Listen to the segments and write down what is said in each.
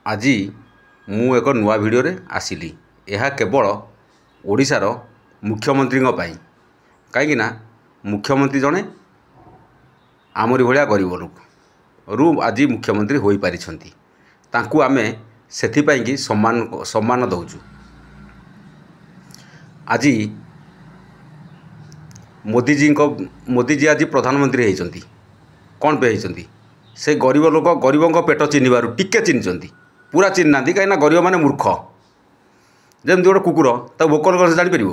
ଆଜି ମୁଁ ଏକ ନୂଆ ଭିଡ଼ିଓରେ ଆସିଲି। ଏହା କେବଳ ଓଡ଼ିଶାର ମୁଖ୍ୟମନ୍ତ୍ରୀଙ୍କ ପାଇଁ। କାହିଁକିନା ମୁଖ୍ୟମନ୍ତ୍ରୀ ଜଣେ ଆମରି ଭଳିଆ ଗରିବ ଲୋକରୁ ଆଜି ମୁଖ୍ୟମନ୍ତ୍ରୀ ହୋଇପାରିଛନ୍ତି। ତାଙ୍କୁ ଆମେ ସେଥିପାଇଁକି ସମ୍ମାନ ଦେଉଛୁ। ଆଜି ମୋଦିଜୀ ଆଜି ପ୍ରଧାନମନ୍ତ୍ରୀ ହେଇଛନ୍ତି। କ'ଣ ପାଇଁ ହେଇଛନ୍ତି? ସେ ଗରିବ ଲୋକ ଗରିବଙ୍କ ପେଟ ଚିହ୍ନିବାରୁ ଟିକେ ଚିହ୍ନିଛନ୍ତି, ପୁରା ଚିହ୍ନି ନାହାନ୍ତି। କାହିଁକିନା ଗରିବ ମାନେ ମୂର୍ଖ। ଯେମିତି ଗୋଟେ କୁକୁର ତାକୁ ଭୋକ କଲେ ସେ ଜାଣିପାରିବ,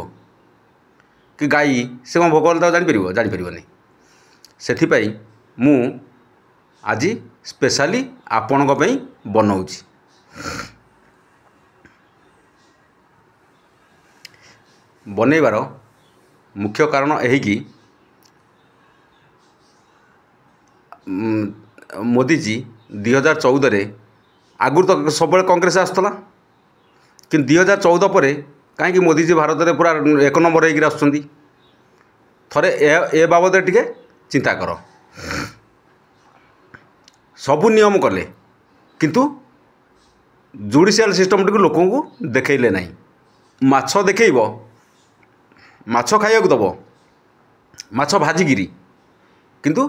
କି ଗାଈ ସେ କ'ଣ ଭୋକ କଲେ ତାକୁ ଜାଣିପାରିବ? ଜାଣିପାରିବନି। ସେଥିପାଇଁ ମୁଁ ଆଜି ସ୍ପେଶାଲି ଆପଣଙ୍କ ପାଇଁ ବନଉଛି। ବନେଇବାର ମୁଖ୍ୟ କାରଣ ଏହିକି ମୋଦିଜୀ 2014ରେ ଆଗରୁ ତ ସବୁବେଳେ କଂଗ୍ରେସ ଆସୁଥିଲା, କିନ୍ତୁ 2014 ପରେ କାହିଁକି ମୋଦିଜୀ ଭାରତରେ ପୁରା ଏକ ନମ୍ବର ହେଇକି ଆସୁଛନ୍ତି? ଥରେ ଏ ବାବଦରେ ଟିକେ ଚିନ୍ତା କର। ସବୁ ନିୟମ କଲେ, କିନ୍ତୁ ଜୁଡ଼ିସିଆଲ ସିଷ୍ଟମଟିକୁ ଲୋକଙ୍କୁ ଦେଖେଇଲେ ନାହିଁ। ମାଛ ଦେଖେଇବ, ମାଛ ଖାଇବାକୁ ଦେବ, ମାଛ ଭାଜିକିରି, କିନ୍ତୁ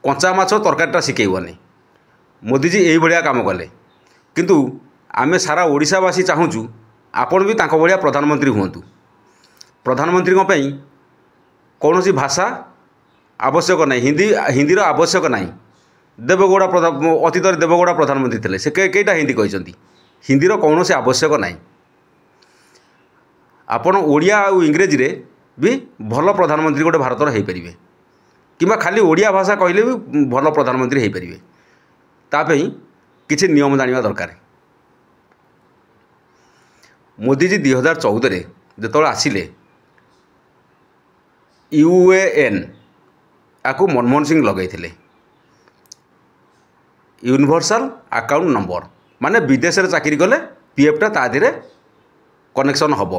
କଞ୍ଚା ମାଛ ତରକାରୀଟା ଶିଖେଇବନି। ମୋଦିଜୀ ଏଇଭଳିଆ କାମ କଲେ। କିନ୍ତୁ ଆମେ ସାରା ଓଡ଼ିଶାବାସୀ ଚାହୁଁଛୁ ଆପଣ ବି ତାଙ୍କ ଭଳିଆ ପ୍ରଧାନମନ୍ତ୍ରୀ ହୁଅନ୍ତୁ। ପ୍ରଧାନମନ୍ତ୍ରୀଙ୍କ ପାଇଁ କୌଣସି ଭାଷା ଆବଶ୍ୟକ ନାହିଁ। ହିନ୍ଦୀର ଆବଶ୍ୟକ ନାହିଁ। ଦେବଗୌଡ଼ା ଅତୀତରେ ଦେବଗୌଡ଼ା ପ୍ରଧାନମନ୍ତ୍ରୀ ଥିଲେ, ସେ କେଇଟା ହିନ୍ଦୀ କହିଛନ୍ତି? ହିନ୍ଦୀର କୌଣସି ଆବଶ୍ୟକ ନାହିଁ। ଆପଣ ଓଡ଼ିଆ ଆଉ ଇଂରେଜୀରେ ବି ଭଲ ପ୍ରଧାନମନ୍ତ୍ରୀ ଗୋଟେ ଭାରତର ହେଇପାରିବେ, କିମ୍ବା ଖାଲି ଓଡ଼ିଆ ଭାଷା କହିଲେ ବି ଭଲ ପ୍ରଧାନମନ୍ତ୍ରୀ ହେଇପାରିବେ। ତା ପାଇଁ କିଛି ନିୟମ ଜାଣିବା ଦରକାର। ମୋଦିଜୀ 2014ରେ ଯେତେବେଳେ ଆସିଲେ, UAN ଆକୁ ମନମୋହନ ସିଂ ଲଗାଇଥିଲେ। ୟୁନିଭର୍ସାଲ ଆକାଉଣ୍ଟ ନମ୍ବର, ମାନେ ବିଦେଶରେ ଚାକିରି କଲେ PFଟା ତା ଦେହରେ କନେକ୍ସନ୍ ହେବ।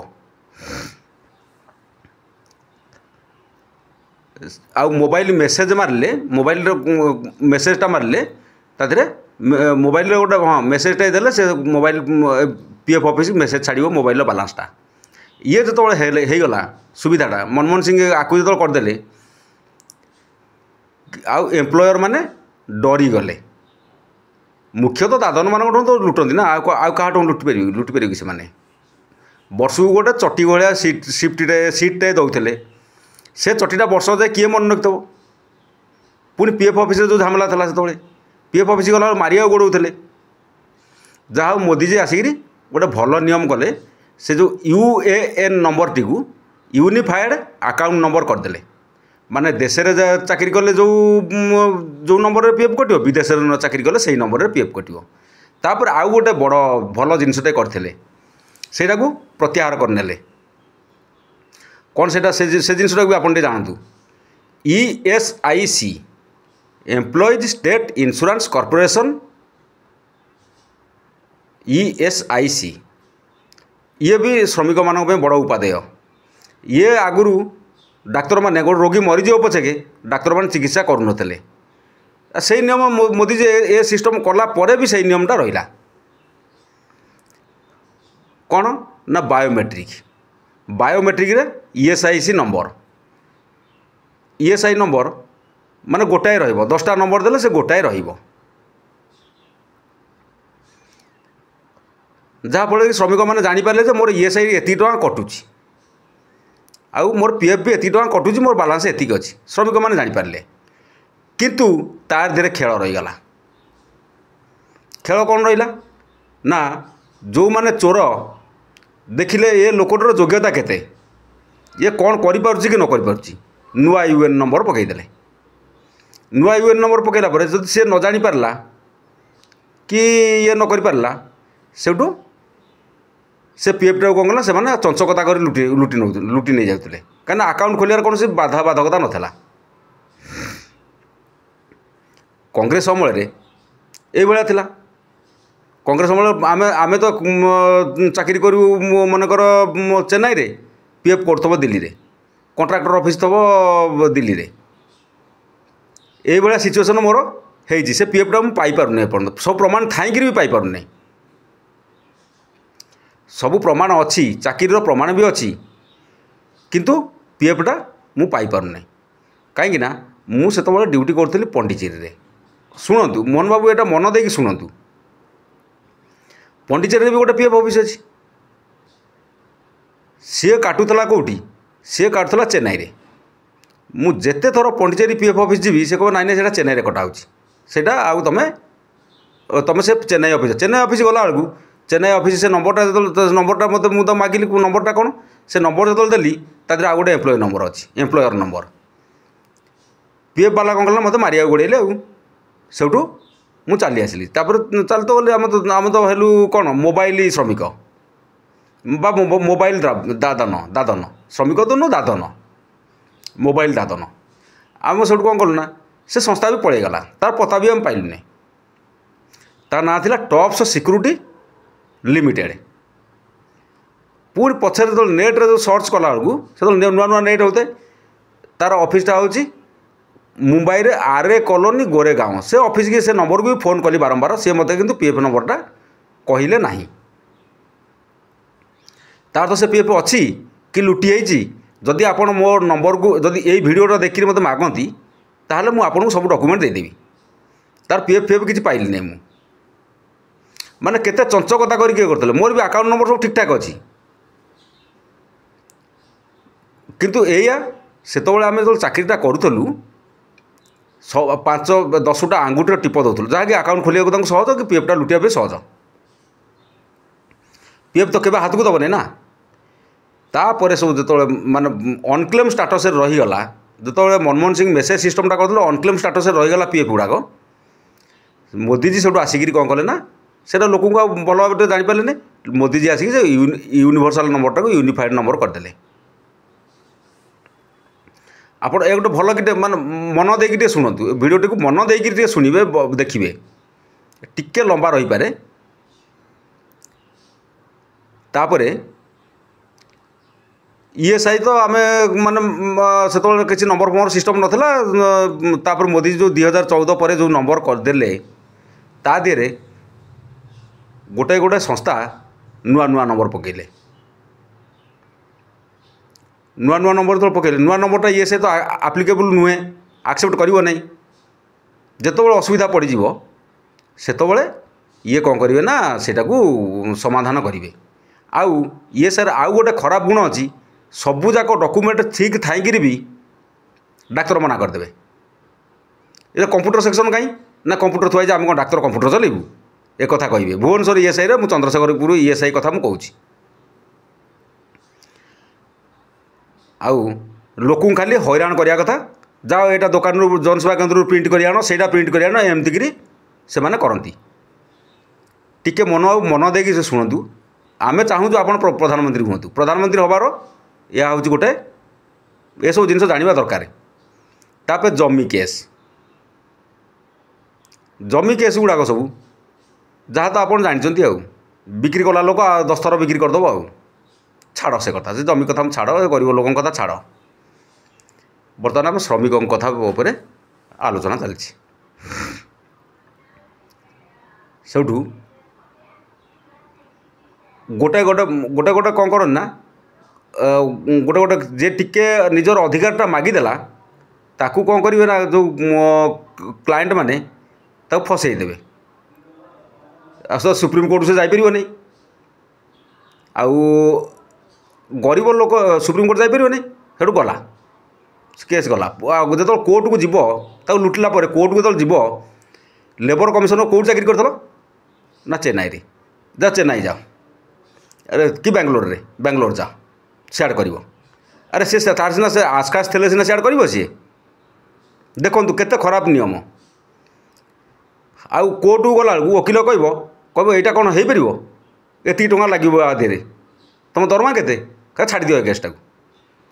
ଆଉ ମୋବାଇଲ ମେସେଜ ମାରିଲେ, ମୋବାଇଲର ମେସେଜଟା ମାରିଲେ ତା ଦେହରେ ମୋବାଇଲରେ ଗୋଟେ ମେସେଜଟା ଦେଲେ ସେ ମୋବାଇଲ PF ଅଫିସ ମେସେଜ ଛାଡ଼ିବ ମୋବାଇଲର ବାଲାନ୍ସଟା। ଇଏ ଯେତେବେଳେ ହେଇଗଲା ସୁବିଧାଟା, ମନମୋହନ ସିଂ ଆକୁ ଯେତେବେଳେ କରିଦେଲେ, ଆଉ ଏମ୍ପ୍ଲୟର ମାନେ ଡରିଗଲେ। ମୁଖ୍ୟତଃ ଦାଦନମାନଙ୍କଠୁ ତ ଲୁଟନ୍ତି ନା, ଆଉ କାହାଠୁ ଲୁଟିପାରିବେ କି ସେମାନେ? ବର୍ଷକୁ ଗୋଟେ ଚଟି ଭଳିଆ ସିଟ୍ଟେ ଦେଉଥିଲେ। ସେ ଚଟିଟା ବର୍ଷ ଯାଏ କିଏ ମନେ ରଖିଥିବ? ପୁଣି PF ଅଫିସରେ ଯେଉଁ ଝାମେଲା ଥିଲା, ସେତେବେଳେ PF ଅଫିସ ଗଲାବେଳେ ମାରିବାକୁ ଗୋଡ଼ଉଥିଲେ। ଯାହା ହଉ ମୋଦିଜୀ ଆସିକିରି ଗୋଟେ ଭଲ ନିୟମ କଲେ। ସେ ଯେଉଁ UAN ନମ୍ବରଟିକୁ ୟୁନିଫାଏଡ଼ ଆକାଉଣ୍ଟ ନମ୍ବର କରିଦେଲେ। ମାନେ ଦେଶରେ ଚାକିରି କଲେ ଯେଉଁ ନମ୍ବରରେ PF କଟିବ, ବିଦେଶରେ ଚାକିରି କଲେ ସେଇ ନମ୍ବରରେ PF କଟିବ। ତାପରେ ଆଉ ଗୋଟେ ବଡ଼ ଭଲ ଜିନିଷଟେ କରିଥିଲେ, ସେଇଟାକୁ ପ୍ରତ୍ୟାହାର କରିନେଲେ। କ'ଣ ସେଇଟା? ସେ ଜିନିଷଟାକୁ ବି ଆପଣ ଟିକେ ଜାଣନ୍ତୁ। ESIC, employees state insurance corporation, ESIC, ଇଏ ବି ଶ୍ରମିକମାନଙ୍କ ପାଇଁ ବଡ଼ ଉପାଦେୟ। ଇଏ ଆଗରୁ ଡାକ୍ତରମାନେ, ଗୋଟେ ରୋଗୀ ମରିଯିବ ପଛକେ ଡାକ୍ତରମାନେ ଚିକିତ୍ସା କରୁନଥିଲେ। ସେଇ ନିୟମ ମୋଦିଜୀ ଏ ସିଷ୍ଟମ୍ କଲା ପରେ ବି ସେଇ ନିୟମଟା ରହିଲା। କ'ଣ ନା ବାୟୋମେଟ୍ରିକରେ ESIC ନମ୍ବର, ESI ନମ୍ବର ମାନେ ଗୋଟାଏ ରହିବ। 10ଟା ନମ୍ବର ଦେଲେ ସେ ଗୋଟାଏ ରହିବ। ଯାହାଫଳରେ କି ଶ୍ରମିକମାନେ ଜାଣିପାରିଲେ ଯେ ମୋର ESI ଏତିକି ଟଙ୍କା କଟୁଛି, ଆଉ ମୋର PF ବି ଏତିକି ଟଙ୍କା କଟୁଛି, ମୋର ବାଲାନ୍ସ ଏତିକି ଅଛି। ଶ୍ରମିକମାନେ ଜାଣିପାରିଲେ। କିନ୍ତୁ ତାର ଦେହରେ ଖେଳ ରହିଗଲା। ଖେଳ କ'ଣ ରହିଲା ନା, ଯେଉଁମାନେ ଚୋର ଦେଖିଲେ ଏ ଲୋକଟାର ଯୋଗ୍ୟତା କେତେ, ଇଏ କ'ଣ କରିପାରୁଛି କି ନ କରିପାରୁଛି, ନୂଆ UN ନମ୍ବର ପକାଇଦେଲେ। ନୂଆ UN ନମ୍ବର ପକାଇଲା ପରେ ଯଦି ସେ ନ ଜାଣିପାରିଲା କି ଇଏ ନ କରିପାରିଲା, ସେଠୁ ସେ PFଟାକୁ କ'ଣ କଲା, ସେମାନେ ଚଞ୍ଚକତା କରି ଲୁଟି ନେଇଯାଉଥିଲେ। କାହିଁକିନା ଆକାଉଣ୍ଟ ଖୋଲିବାର କୌଣସି ବାଧକତା ନଥିଲା। କଂଗ୍ରେସ ଅମଳରେ ଏଇଭଳିଆ ଥିଲା। କଂଗ୍ରେସ ଅମଳରେ ଆମେ ତ ଚାକିରି କରିବୁ ମନେକର ଚେନ୍ନାଇରେ, PF କରୁଥିବ ଦିଲ୍ଲୀରେ, କଣ୍ଟ୍ରାକ୍ଟର ଅଫିସ ଥିବ ଦିଲ୍ଲୀରେ। এইভাবে সিচুয়েসন মোর হয়েছি। সে পিএফটা মু পাইপারুনি, এপর্যন্ত সব প্রমাণ থাইকি বি পাইপারুনি। ସବୁ ପ୍ରମାଣ ଅଛି, ଚାକିରିର ପ୍ରମାଣ ବି ଅଛି, କିନ୍ତୁ ପିଏଫ୍ଟା ମୁଁ ପାଇପାରୁନି। କାହିଁକି ନା ମୁଁ ସେତେବେଳେ ଡ୍ୟୁଟି କରୁଥିଲି ପଣ୍ଡିଚେରୀରେ। ଶୁଣନ୍ତୁ ମୋହନ ବାବୁ, ଏଇଟା ମନ ଦେଇକି ଶୁଣନ୍ତୁ, ପଣ୍ଡିଚେରୀରେ ବି ଗୋଟେ ପିଏଫ୍ ଅଫିସ୍ ଅଛି। ସିଏ କାଟୁଥିଲା କେଉଁଠି? ସିଏ କାଟୁଥିଲା ଚେନ୍ନାଇରେ। ମୁଁ ଯେତେ ଥର ପଣ୍ଡିଚେରୀ ପିଏଫ୍ ଅଫିସ୍ ଯିବି, ସେ କହିବ ନାଇଁ ନାଇଁ ସେଇଟା ଚେନ୍ନାଇରେ କଟା ହେଉଛି, ସେଇଟା ଆଉ ତମେ ସେ ଚେନ୍ନାଇ ଅଫିସ୍ ଗଲାବେଳକୁ ଚେନ୍ନାଇ ଅଫିସ୍ ସେ ନମ୍ବରଟା ମୋତେ ମୁଁ ତ ମାଗିଲି ନମ୍ବରଟା କ'ଣ, ସେ ନମ୍ବର ଯେତେବେଳେ ଦେଲି ତା ଦେହରେ ଆଉ ଗୋଟେ ଏମ୍ପ୍ଲୟ ନମ୍ବର ଅଛି, ଏମ୍ପ୍ଲୟର ନମ୍ବର। ପିଏଫ୍ ବାଲା କ'ଣ କଲା, ମୋତେ ମାରିବାକୁ ଗୋଡ଼େଇଲେ। ଆଉ ସେଇଠୁ ମୁଁ ଚାଲି ଆସିଲି। ତାପରେ ଚାଲି ତ ଗଲି, ଆମେ ତ ହେଲୁ କ'ଣ ମୋବାଇଲ ଶ୍ରମିକ ବା ମୋବାଇଲ ଦାଦନ ଶ୍ରମିକ ତ ନୁହଁ, ଦାଦନ, ମୋବାଇଲ ଦାଦନ। ଆମେ ସେଇଠୁ କ'ଣ କଲୁ ନା, ସେ ସଂସ୍ଥା ବି ପଳେଇଗଲା, ତାର ପତା ବି ଆମେ ପାଇଲୁନି। ତା ନାଁ ଥିଲା ଟପ୍ସ ସିକ୍ୟୁରିଟି ଲିମିଟେଡ଼। ପୁଣି ପଛରେ ଯେତେବେଳେ ନେଟ୍ରେ ଯେଉଁ ସର୍ଚ୍ଚ କଲାବେଳକୁ, ସେତେବେଳେ ନୂଆ ନୂଆ ନେଟ୍ ହେଉଥାଏ, ତାର ଅଫିସଟା ହେଉଛି ମୁମ୍ବାଇରେ ଆର୍ଏ କଲୋନୀ ଗୋରେଗାଁव। ସେ ଅଫିସକି ସେ ନମ୍ବରକୁ ବି ଫୋନ୍ କଲି ବାରମ୍ବାର, ସେ ମୋତେ କିନ୍ତୁ ପିଏଫ୍ ନମ୍ବରଟା କହିଲେ ନାହିଁ। ତାର ତ ସେ ପିଏଫ୍ ଅଛି କି ଲୁଟି ହେଇଛି। ଯଦି ଆପଣ ମୋ ନମ୍ବରକୁ ଯଦି ଏଇ ଭିଡ଼ିଓଟା ଦେଖିକି ମୋତେ ମାଗନ୍ତି, ତାହେଲେ ମୁଁ ଆପଣଙ୍କୁ ସବୁ ଡକୁମେଣ୍ଟ ଦେଇଦେବି। ତାର ପିଏଫ୍ କିଛି ପାଇଲି ନାହିଁ ମୁଁ। ମାନେ କେତେ ଚଞ୍ଚକତା କରିକି ଇଏ କରିଥିଲେ। ମୋର ବି ଆକାଉଣ୍ଟ ନମ୍ବର ସବୁ ଠିକ୍ଠାକ୍ ଅଛି, କିନ୍ତୁ ଏଇଆ ସେତେବେଳେ ଆମେ ଯେତେବେଳେ ଚାକିରିଟା କରୁଥିଲୁ, 5-10ଟା ଆଙ୍ଗୁଠିର ଟିପ ଦେଉଥିଲୁ, ଯାହାକି ଆକାଉଣ୍ଟ ଖୋଲିବାକୁ ତାଙ୍କୁ ସହଜ, କି ପିଏଫ୍ଟା ଲୁଟିବା ପାଇଁ ସହଜ। ପିଏଫ୍ ତ କେବେ ହାତକୁ ଦେବନି ନା। ତାପରେ ସବୁ ଯେତେବେଳେ ମାନେ ଅନକ୍ଲେମ୍ ଷ୍ଟାଟସରେ ରହିଗଲା, ଯେତେବେଳେ ମନମୋହନ ସିଂ ମେସେଜ ସିଷ୍ଟମଟା କରିଥିଲେ, ଅନକ୍ଲେମ୍ ଷ୍ଟାଟସରେ ରହିଗଲା ପିଏଫ୍ ଗୁଡ଼ାକ, ମୋଦିଜୀ ସେଠୁ ଆସିକିରି କ'ଣ କଲେ ନା, ସେଇଟା ଲୋକଙ୍କୁ ଆଉ ଭଲ ଭାବରେ ଜାଣିପାରିଲେନି। ମୋଦିଜୀ ଆସିକି ସେ ୟୁନିଭର୍ସାଲ୍ ନମ୍ବରଟାକୁ ୟୁନିଫାଏଡ଼୍ ନମ୍ବର କରିଦେଲେ। ଆପଣ ଏ ଗୋଟେ ଭଲ କି ମାନେ ମନ ଦେଇକି ଟିକେ ଶୁଣନ୍ତୁ, ଭିଡ଼ିଓଟିକୁ ମନ ଦେଇକି ଟିକେ ଶୁଣିବେ, ଦେଖିବେ, ଟିକେ ଲମ୍ବା ରହିପାରେ। ତାପରେ ଇଏସ୍ଆଇ ତ ଆମେ ମାନେ ସେତେବେଳେ କିଛି ନମ୍ବର ଫମ୍ବର ସିଷ୍ଟମ୍ ନଥିଲା। ତାପରେ ମୋଦି ଯେଉଁ 2014 ପରେ ଯେଉଁ ନମ୍ବର କରିଦେଲେ, ତା ଦେହରେ ଗୋଟେ ସଂସ୍ଥା ନୂଆ ନୂଆ ନମ୍ବର ପକାଇଲେ। ନୂଆ ନୂଆ ନମ୍ବର ଯେତେବେଳେ ପକାଇଲେ, ନୂଆ ନମ୍ବରଟା ଇଏସ୍ଆଇ ତ ଆପ୍ଲିକେବୁଲ୍ ନୁହେଁ, ଆକ୍ସେପ୍ଟ କରିବ ନାହିଁ। ଯେତେବେଳେ ଅସୁବିଧା ପଡ଼ିଯିବ, ସେତେବେଳେ ଇଏ କ'ଣ କରିବେ ନା, ସେଇଟାକୁ ସମାଧାନ କରିବେ। ଆଉ ଇଏସ୍ଆଇର ଆଉ ଗୋଟେ ଖରାପ ଗୁଣ ଅଛି, ସବୁଯାକ ଡକୁମେଣ୍ଟ ଠିକ୍ ଥାଇକିରି ବି ଡାକ୍ତର ମନା କରିଦେବେ। ଏ କମ୍ପ୍ୟୁଟର ସେକ୍ସନ୍ କାହିଁ ନା, କମ୍ପ୍ୟୁଟର ଥୁଆ ହେଇଛି, ଆମେ କ'ଣ ଡାକ୍ତର କମ୍ପ୍ୟୁଟର ଚଲେଇବୁ, ଏ କଥା କହିବେ। ଭୁବନେଶ୍ୱର ଇଏସ୍ଆଇରେ ମୁଁ ଚନ୍ଦ୍ରଶେଖରପୁର ଇଏସ୍ଆଇ କଥା ମୁଁ କହୁଛି। ଆଉ ଲୋକଙ୍କୁ ଖାଲି ହଇରାଣ କରିବା କଥା, ଯାଅ ଏଇଟା ଦୋକାନରୁ ଜନସେବା କେନ୍ଦ୍ରରୁ ପ୍ରିଣ୍ଟ କରି ଆଣ, ସେଇଟା ପ୍ରିଣ୍ଟ କରି ଆଣ, ଏମିତିକିରି ସେମାନେ କରନ୍ତି। ଟିକେ ମନ ଦେଇକି ସେ ଶୁଣନ୍ତୁ। ଆମେ ଚାହୁଁଛୁ ଆପଣ ପ୍ରଧାନମନ୍ତ୍ରୀ ହୁଅନ୍ତୁ। ପ୍ରଧାନମନ୍ତ୍ରୀ ହେବାର ଏହା ହେଉଛି ଗୋଟେ, ଏସବୁ ଜିନିଷ ଜାଣିବା ଦରକାର। ତାପରେ ଜମି କେସ୍ ଗୁଡ଼ାକ ସବୁ ଯାହା ତ ଆପଣ ଜାଣିଛନ୍ତି, ଆଉ ବିକ୍ରି କଲା ଲୋକ 10 ଥର ବିକ୍ରି କରିଦେବ। ଆଉ ଛାଡ଼ ସେ କଥା, ସେ ଜମି କଥା ମୁଁ ଛାଡ଼, ଗରିବ ଲୋକଙ୍କ କଥା ଛାଡ଼। ବର୍ତ୍ତମାନ ଆମେ ଶ୍ରମିକଙ୍କ କଥା ଉପରେ ଆଲୋଚନା ଚାଲିଛି। ସେଇଠୁ ଗୋଟେ କ'ଣ କରନ୍ତି ନା, ଗୋଟେ ଯେ ଟିକେ ନିଜର ଅଧିକାରଟା ମାଗିଦେଲା, ତାକୁ କ'ଣ କରିବେ ନା, ଯେଉଁ କ୍ଲାଏଣ୍ଟ ମାନେ ତାକୁ ଫସେଇ ଦେବେ। ଆଉ ସୁପ୍ରିମକୋର୍ଟ ସେ ଯାଇପାରିବନି। ଆଉ ଗରିବ ଲୋକ ସୁପ୍ରିମକୋର୍ଟ ଯାଇପାରିବନି। ସେଠୁ ଗଲା କେସ୍ ଗଲା। ଯେତେବେଳେ କୋର୍ଟକୁ ଯିବ, ତାକୁ ଲୁଟିଲା ପରେ କୋର୍ଟକୁ ଯେତେବେଳେ ଯିବ, ଲେବର କମିଶନର କେଉଁଠି ଚାକିରି କରିଥିଲ ନା, ଚେନ୍ନାଇରେ। ଚେନ୍ନାଇ ଯାଅ, ଆରେ କି ବାଙ୍ଗଲୋର ଯାଅ, ସିଆଡ଼େ କରିବ। ଆରେ ତାର ସିନା ସେ ଆସ୍କାସ୍ ଥିଲେ ସିନା ସିଆଡ଼େ କରିବ ସିଏ। ଦେଖନ୍ତୁ କେତେ ଖରାପ ନିୟମ। ଆଉ କୋର୍ଟକୁ ଗଲାବେଳକୁ ଓକିଲ କହିବ ଏଇଟା କ'ଣ ହେଇପାରିବ, ଏତିକି ଟଙ୍କା ଲାଗିବ ଆ ଦେହରେ, ତୁମ ଦରମା କେତେ, ଛାଡ଼ିଦିଅ ଏ କେସ୍ଟାକୁ।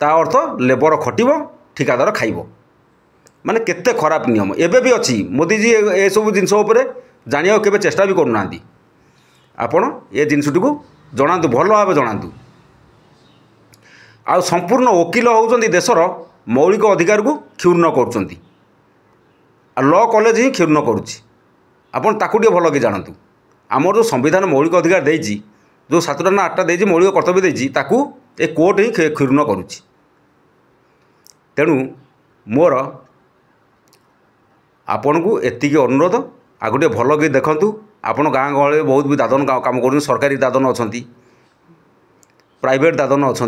ତା ଅର୍ଥ ଲେବର ଖଟିବ, ଠିକାଦାର ଖାଇବ। ମାନେ କେତେ ଖରାପ ନିୟମ ଏବେ ବି ଅଛି। ମୋଦିଜୀ ଏସବୁ ଜିନିଷ ଉପରେ ଜାଣିବାକୁ କେବେ ଚେଷ୍ଟା ବି କରୁନାହାନ୍ତି। ଆପଣ ଏ ଜିନିଷଟିକୁ ଜଣାନ୍ତୁ, ଭଲ ଭାବେ ଜଣାନ୍ତୁ। ଆଉ ସମ୍ପୂର୍ଣ୍ଣ ଓକିଲ ହେଉଛନ୍ତି ଦେଶର ମୌଳିକ ଅଧିକାରକୁ କ୍ଷୁଣ୍ଣ କରୁଛନ୍ତି। ଆଉ ଲ କଲେଜ ହିଁ କ୍ଷୁଣ୍ଣ କରୁଛି। ଆପଣ ତାକୁ ଟିକେ ଭଲ କି ଜାଣନ୍ତୁ। ଆମର ଯେଉଁ ସମ୍ବିଧାନ ମୌଳିକ ଅଧିକାର ଦେଇଛି, जो 7टा ना 8टा देछि मौलिक कर्तव्य देछि ताकू ए कोर्ट ही क्षुण्ण करुच्ची। तेणु मोर आपण को एतिक अनुरोध आ गोटे भल कि देखूँ आपण गाँ गहली बहुत भी दादन काम कर सरकारी दादन अच्छा प्राइवेट दादन अच्छा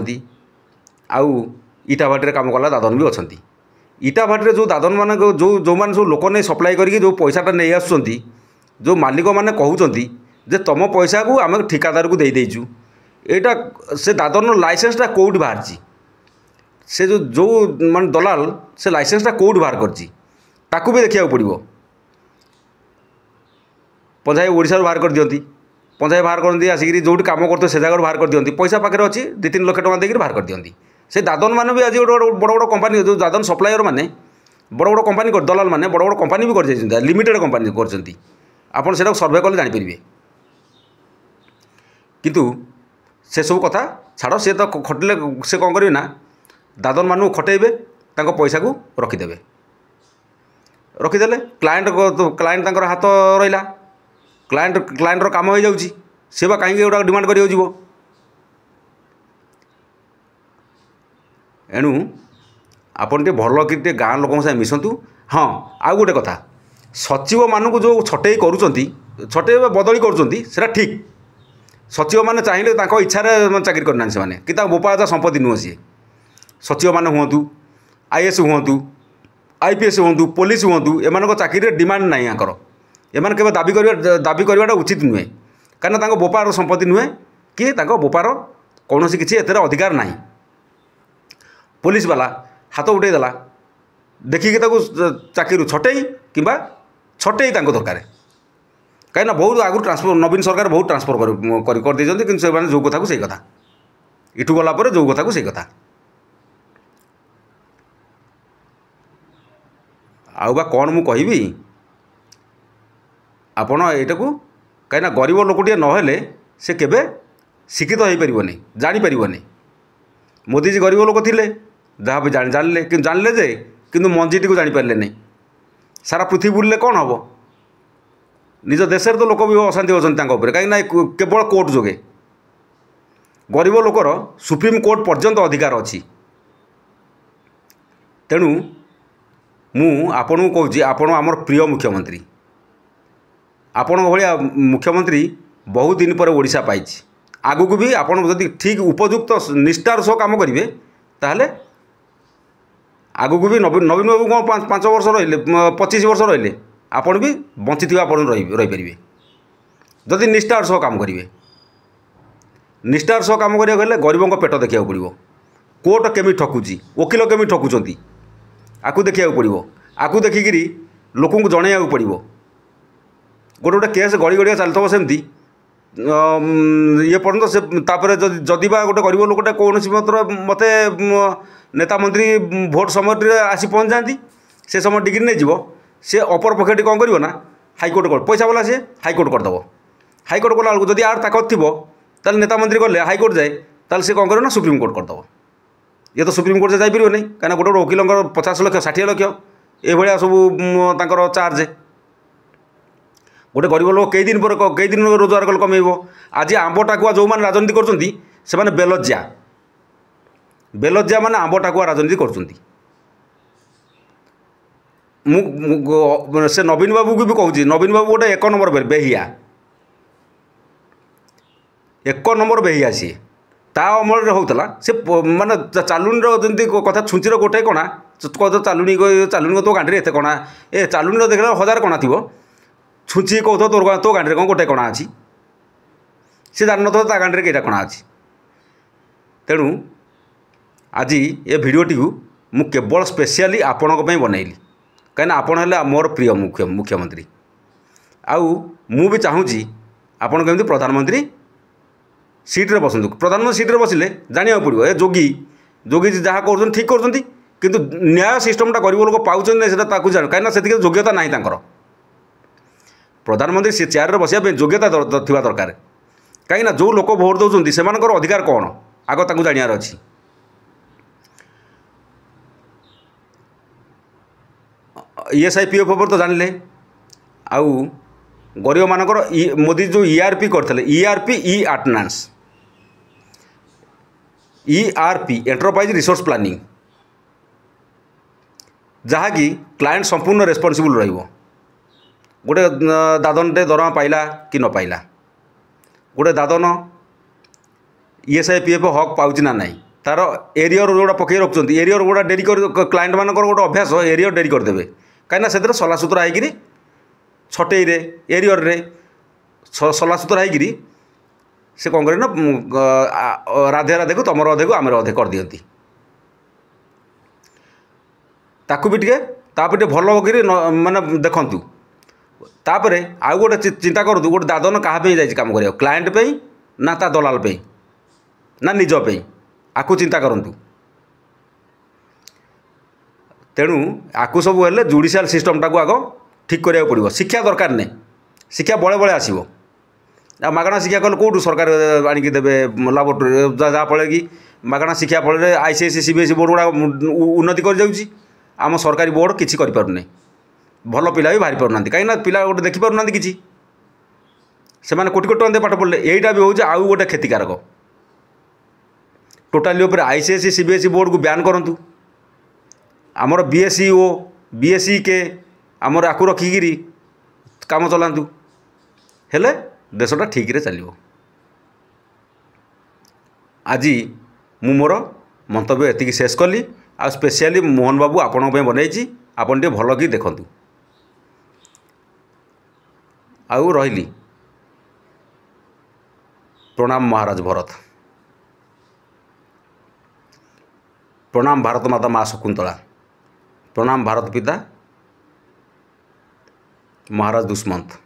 आउ इटा भाटी काम कला दादन भी अच्छा। इटा भाटी जो दादन मान जो मैंने सब लोक नहीं सप्लाई करके जो पैसाटा नहीं आसुँच जो मालिक मैंने कहते जे तुम पैसा को आम ठिकादार को दे देचु एटा से दादन लाइसेंसटा कौट बाहर से जो मान दलाल से लाइसेंसटा कौट बाहर करताकू भी देखा पड़ो। पंचायत ओडिशा बाहर कर दियंती पंचायत बाहर करती आसिक जो कम करते से जगह बाहर कर दियंती पैसा पाखे अच्छी 2-3 लाख टका देकर बाहर कर दियंती। से दादन मैंने भी आज गोटे बड़ बड़ कंपानी जो दादन सप्लायर मैंने बड़ बड़ कंपानी दलाल मैंने बड़ बड़ कंपानी भी कर लिमिटेड कंपानी कर सर्वे कले जानीपर। किंतु से सब कथा छाड़ सी तो खटिले से कौन करेंगे ना दादन मानू खटेबे पैसा को रखीदे क्लाएंट हाथ रहा क्लाएंटर काम हो जाऊँगी सी कहीं गोटा डिमांड कर एणु आपन टे भल कि गाँ लोक मिशंतु। हाँ आउ गोटे कथा सचिव मानू जो छटई करुँच बदली करा ठीक सचिव मैंने चाहिए इच्छा चाकरी करना से कि बोपा संपत्ति नुह सी सचिव मैंने हूँ आईएएस हूँ आईपीएस हूँ पुलिस हूँ एम चाकरी डिमांड ना यहाँ एम के दाबी करवाटा उचित नुहे कहीं बोपार संपत्ति नुहे कि बोपार कौन किसी अधिकार ना। पुलिस वाला हाथ उठेदेला देखिकी चाकरी छटई कि छटई दरकार कहीं बहुत आगु ट्रांसफर नवीन सरकार बहुत ट्रांसफर कर कि जो कथा को सही कथा इठू गलापर जो कथा को सही कथा आउबा कौन मु कहबी आपण एटा को कहीं गरीब लोकटे नहेले से केबे शिक्षित हो पारनी जानीपारनी। मोदीजी गरीब लोक थे जहाँ भी जानले कि जानले जे किंतु मंजीटी को जानीपारे नहीं सारा पृथ्वी बुलले कौन हम निज देश तो लोक भी अशांति अच्छा कहीं केवल कोर्ट जोगे गरीब लोकर सुप्रीम कोर्ट पर्यंत अधिकार अच्छी। तेणु मु आपन को कहूँ आपण आमर प्रिय मुख्यमंत्री आपण भाया मुख्यमंत्री बहुत दिन पर ओडिशा पाई आगु को भी आपण जदि ठीक उपयुक्त निष्ठार सह काम करेंगे ताहले आगु को भी नवीन बाबू कौन 5 वर्ष रही 25 वर्ष रही आपण भी बंची रहीपर जदि निष्ठार सह काम करेंगे। निष्ठार सह काम करा गले गरीबों पेट देखा पड़ो कोर्ट केमी ठकुची वकिल केमी ठकुंट आपको देखा पड़ो आपको देखिकी लोक जन पड़ो गोटे गोटे केस गड़ी गड़िया चलता सेमती ये पर्यटन से जदि गोटे गरीब लोकटे कौन मत नेता मंत्री भोट समय आसी पहुँच जाती से समय डिग्री नहीं जीव सी अपर पक्षटी कौन कर ना हाइकोर्ट कर पैसा वाला सी हाइकोर्ट करदेव हाइकोर्ट कला बेलू जदि आर ताकत थो नेता मंत्री गले हाइकोर्ट जाए ताल से कौन कर सुप्रीम कोर्ट करदेव ये तो सुप्रीम कोर्ट से जापर नहीं कहीं गोटे गोटे वकिल 50 लाख 60 लाख ये सब चार्ज गोटे गरीब लोक कई दिन रोजगार कल कमेब। आज आंब टाकुआ जो मैंने राजनीति कर बेलज्जा मैंने आंब टाकुआ राजनीति कर से नवीन बाबू को भी कहूँ नवीन बाबू गोटे 1 नंबर बेहिया 1 नंबर बेहिया सी ता अमल होता से माने चालुनी जमी कथा छुंचीर गोटे कणा कह चालुनी तो गांधी एत कणा ए चालुनी देखला 1000 कणा थी छुंची कौथ तो गांधी कौन गोटे कणा अच्छी सी जान ता गांधी कईटा कणा अच्छी। तेणु आज ये भिडटी को मु केवल स्पेशली आपण बनइली कहीं आपण है मोर प्रिय मुख्यमंत्री आउ मु भी चाहूँगी आपण केमती प्रधानमंत्री सीट्रे बसतु प्रधानमंत्री सीट्रे बसिले जाना पड़ो ए जोगी जहाँ कर ठीक कर किंतु न्याय सिस्टमटा गरीब लोक पाँच ना जान कहीं से योग्यता ना प्रधानमंत्री से चेयर बसाया योग्यता थिबा दरकार कहीं जो लोक भोट दौरान से अधिकार कौन आग ताकू जानार अच्छी। ESI PF पर तो जानले आउ गरीब मानकर मोदी जो ईआरपी करते ERP E ordinance ERP enterprise resource planning जहाँकि क्लाएंट संपूर्ण रेस्पॉन्सिबल रहिबो गोटे दादनटे दरमा पाइला कि न पाइला गोटे दादन ईएसआई पीएफ हक पाउछि ना नहीं तार एरियर जोड़ा पकई रखुच्च एरियर गोटा डेरी कर क्लाएंट मानकर गोटे अभ्यास एरियर डेरी करदेवे कहीं से सलासुतरा होकर छटेईरे एरियर रे सलासुतरा होकर से कौन करे ना राधे राधे को तुम अधे को आम अधे कर दियंती ताकू भी टे भल होकर माने देखंतु तापर आउ गोटे चिंता करूँ गोटे दादन क्या जाइए काम करिया क्लाएंट पे ना ता दलाल पे ना निज पे आकु चिंता करूँ तेणु आकु सब हेल्ले जुडिशियल सिस्टमटा को आग ठीक करा पड़ो शिक्षा दरकार नहीं शिक्षा बड़े बड़े आसो मागणा शिक्षा कले कौटू सरकार आणिकी देवे लाबोरेटोरी जहाँफल कि मागणा शिक्षा फल आईसीएसई सीबीएसई बोर्ड गुड़ा उन्नति कर जाऊँगी आम सरकारी बोर्ड किसी करें भल पिला भी बाहरी पारना कहीं पिला गोटे देखिपार कि से कोटी कोटी टଙ୍କା पाठ पढ़ले यहीटा भी होଉଛି आउ गोटे क्षतिकारक टोटाली उपर आईसीएसई सीबीएसई बोर्ड को बैन करूँ आमर बीएसईओ बीएसई के आमर आकु रखिकी काम चलातु हेले देशटा ठीक रे चलो आज मु मोर मंतव्य एतिकी शेष कली आ स्पेशली मोहन बाबू आपण बनई आपन टे भल कि देखंतु आउ रही प्रणाम महाराज भरत प्रणाम भारत माता माँ शकुंतला प्रणाम भारत पिता महाराज दुष्मंत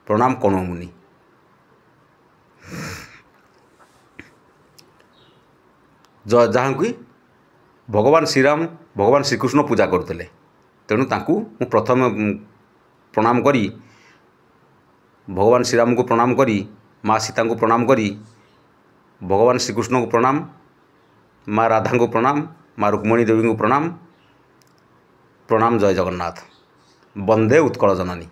प्रणाम कण्व मुनि जहाँ कि भगवान श्रीराम भगवान श्रीकृष्ण पूजा करते तेणु तांकु प्रथम प्रणाम करी भगवान श्रीराम को प्रणाम करी माँ सीता को प्रणाम करी भगवान श्रीकृष्ण को प्रणाम माँ राधा को प्रणाम माँ रुक्मणी देवी को प्रणाम प्रणाम जय जगन्नाथ वंदे उत्कल जननी।